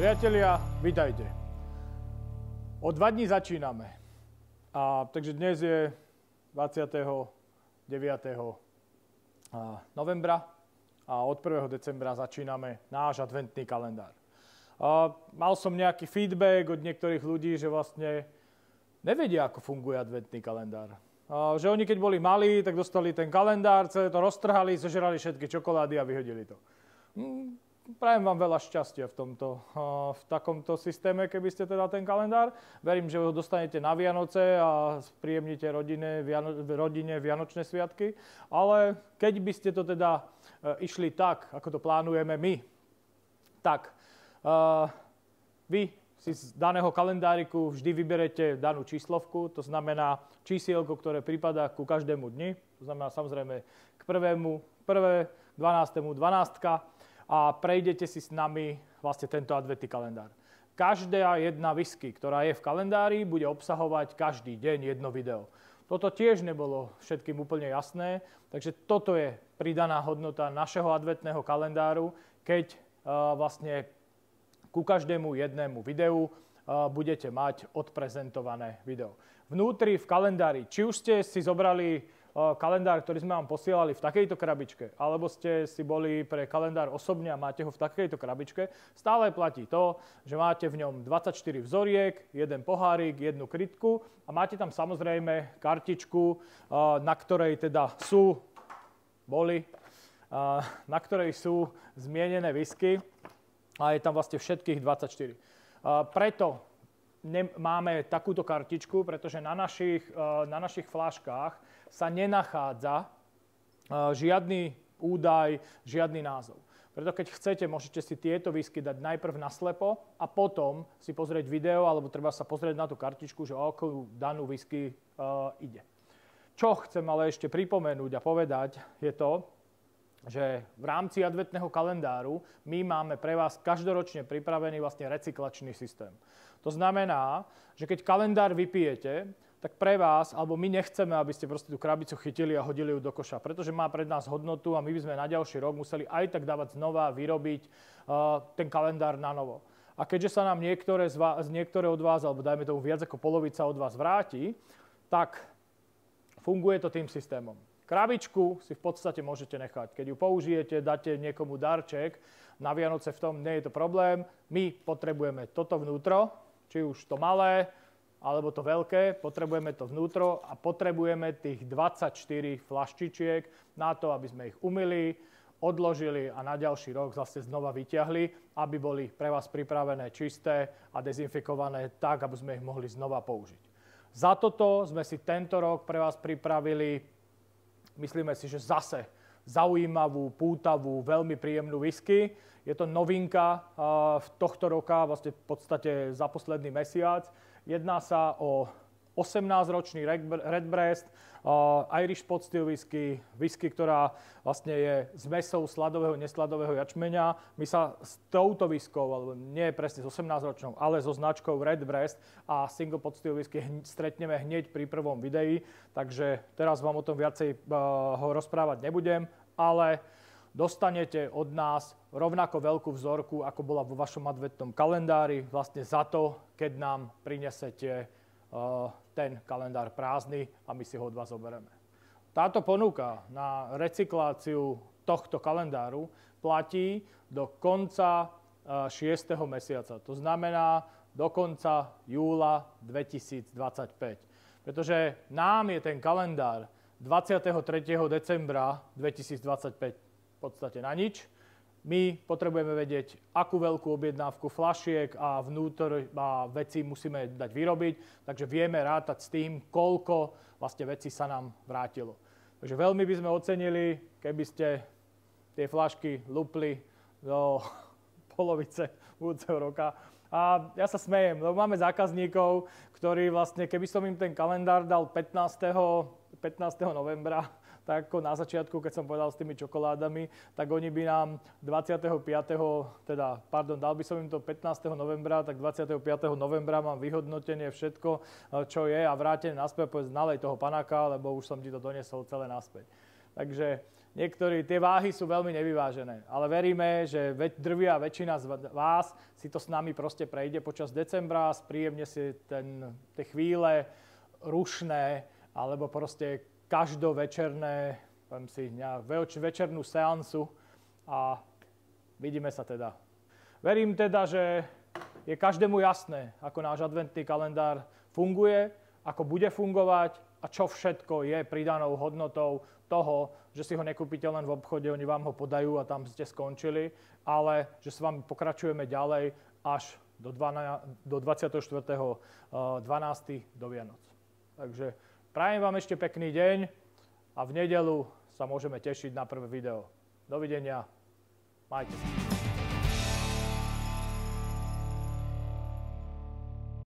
Priatelia, vitajte. O 2 dní začíname. Takže dnes je 29. novembra a od 1. decembra začíname náš adventný kalendár. Mal som nejaký feedback od niektorých ľudí, že vlastne nevedia, ako funguje adventný kalendár. Že oni, keď boli malí, tak dostali ten kalendár, celé to roztrhali, zožrali všetky čokolády a vyhodili to. Prajem vám veľa šťastia v takomto systéme, keby ste teda ten kalendár. Verím, že ho dostanete na Vianoce a spríjemnite rodine Vianočné sviatky. Ale keď by ste to teda išli tak, ako to plánujeme my, tak vy si z daného kalendáriku vždy vyberete danú číslovku, to znamená čísielko, ktoré pripadá ku každému dni. To znamená samozrejme k 1., 12., 12. A prejdete si s nami vlastne tento adventný kalendár. Každá jedna whisky, ktorá je v kalendári, bude obsahovať každý deň jedno video. Toto tiež nebolo všetkým úplne jasné, takže toto je pridaná hodnota našeho adventného kalendáru, keď vlastne ku každému jednému videu budete mať odprezentované video. Vnútri v kalendári, či už ste si zobrali kalendár, ktorý sme vám posielali v takejto krabičke, alebo ste si boli pre kalendár osobne a máte ho v takejto krabičke, stále platí to, že máte v ňom 24 vzoriek, jeden pohárik, jednu krytku a máte tam samozrejme kartičku, na ktorej teda na ktorej sú zmienené whisky a je tam vlastne všetkých 24. Preto máme takúto kartičku, pretože na našich fľaškách sa nenachádza žiadny údaj, žiadny názov. Preto keď chcete, môžete si tieto whisky dať najprv naslepo a potom si pozrieť video, alebo treba sa pozrieť na tú kartičku, že o akú danú whisky ide. Čo chcem ale ešte pripomenúť a povedať, je to, že v rámci adventného kalendáru my máme pre vás každoročne pripravený vlastne recyklačný systém. To znamená, že keď kalendár vypijete, tak pre vás, alebo my nechceme, aby ste proste tú krabicu chytili a hodili ju do koša, pretože má pred nás hodnotu a my by sme na ďalší rok museli aj tak dávať znova, vyrobiť ten kalendár na novo. A keďže sa nám niektoré od vás, alebo dajme tomu viac ako polovica od vás vráti, tak funguje to tým systémom. Krabičku si v podstate môžete nechať. Keď ju použijete, dáte niekomu darček, na Vianoce v tom nie je to problém. My potrebujeme toto vnútro, či už to malé, alebo to veľké, potrebujeme to vnútro a potrebujeme tých 24 fľaštičiek na to, aby sme ich umyli, odložili a na ďalší rok zase znova vyťahli, aby boli pre vás pripravené čisté a dezinfikované tak, aby sme ich mohli znova použiť. Za toto sme si tento rok pre vás pripravili, myslíme si, že zase zaujímavú, pútavú, veľmi príjemnú whisky. Je to novinka tohto roka, vlastne v podstate za posledný mesiac. Jedná sa o 18-ročný Redbreast, Irish Pot Still whisky, ktorá vlastne je zmesou sladového, nesladového jačmeňa. My sa s touto whiskou, alebo nie presne s 18-ročnou, ale so značkou Redbreast a Single Pot Still whisky stretneme hneď pri prvom videi, takže teraz vám o tom viacej ho rozprávať nebudem, ale dostanete od nás rovnako veľkú vzorku, ako bola vo vašom adventnom kalendári, vlastne za to, keď nám prinesete ten kalendár prázdny a my si ho od vás zoberieme. Táto ponuka na recykláciu tohto kalendáru platí do konca 6. mesiaca. To znamená do konca júla 2025. Pretože nám je ten kalendár 23. decembra 2025 v podstate na nič. My potrebujeme vedieť, akú veľkú objednávku fľašiek a vnútor a veci musíme dať vyrobiť, takže vieme rátať s tým, koľko vlastne vecí sa nám vrátilo. Takže veľmi by sme ocenili, keby ste tie fľašky lupli do polovice budúceho roka. A ja sa smejem, lebo máme zákazníkov, ktorí vlastne, keby som im ten kalendár dal 15. novembra, tak ako na začiatku, keď som povedal s tými čokoládami, tak oni by nám 25. dal by som im to 15. novembra, tak 25. novembra mám vyhodnotenie všetko, čo je a vrátené naspäť, povedz, nalej toho panáka, lebo už som ti to donesol celé naspäť. Takže tie váhy sú veľmi nevyvážené. Ale veríme, že drvivá väčšina z vás si to s nami proste prejde počas decembra, spríjemne si tie chvíle rušné, alebo proste každovečerné, poviem si, večernú seansu a vidíme sa teda. Verím teda, že je každému jasné, ako náš adventný kalendár funguje, ako bude fungovať a čo všetko je pridanou hodnotou toho, že si ho nekúpite len v obchode, oni vám ho podajú a tam ste skončili, ale že s vami pokračujeme ďalej až do 24.12. do Vianoc. Takže prajem vám ešte pekný deň a v nedeľu sa môžeme tešiť na prvé video. Dovidenia, majte sa.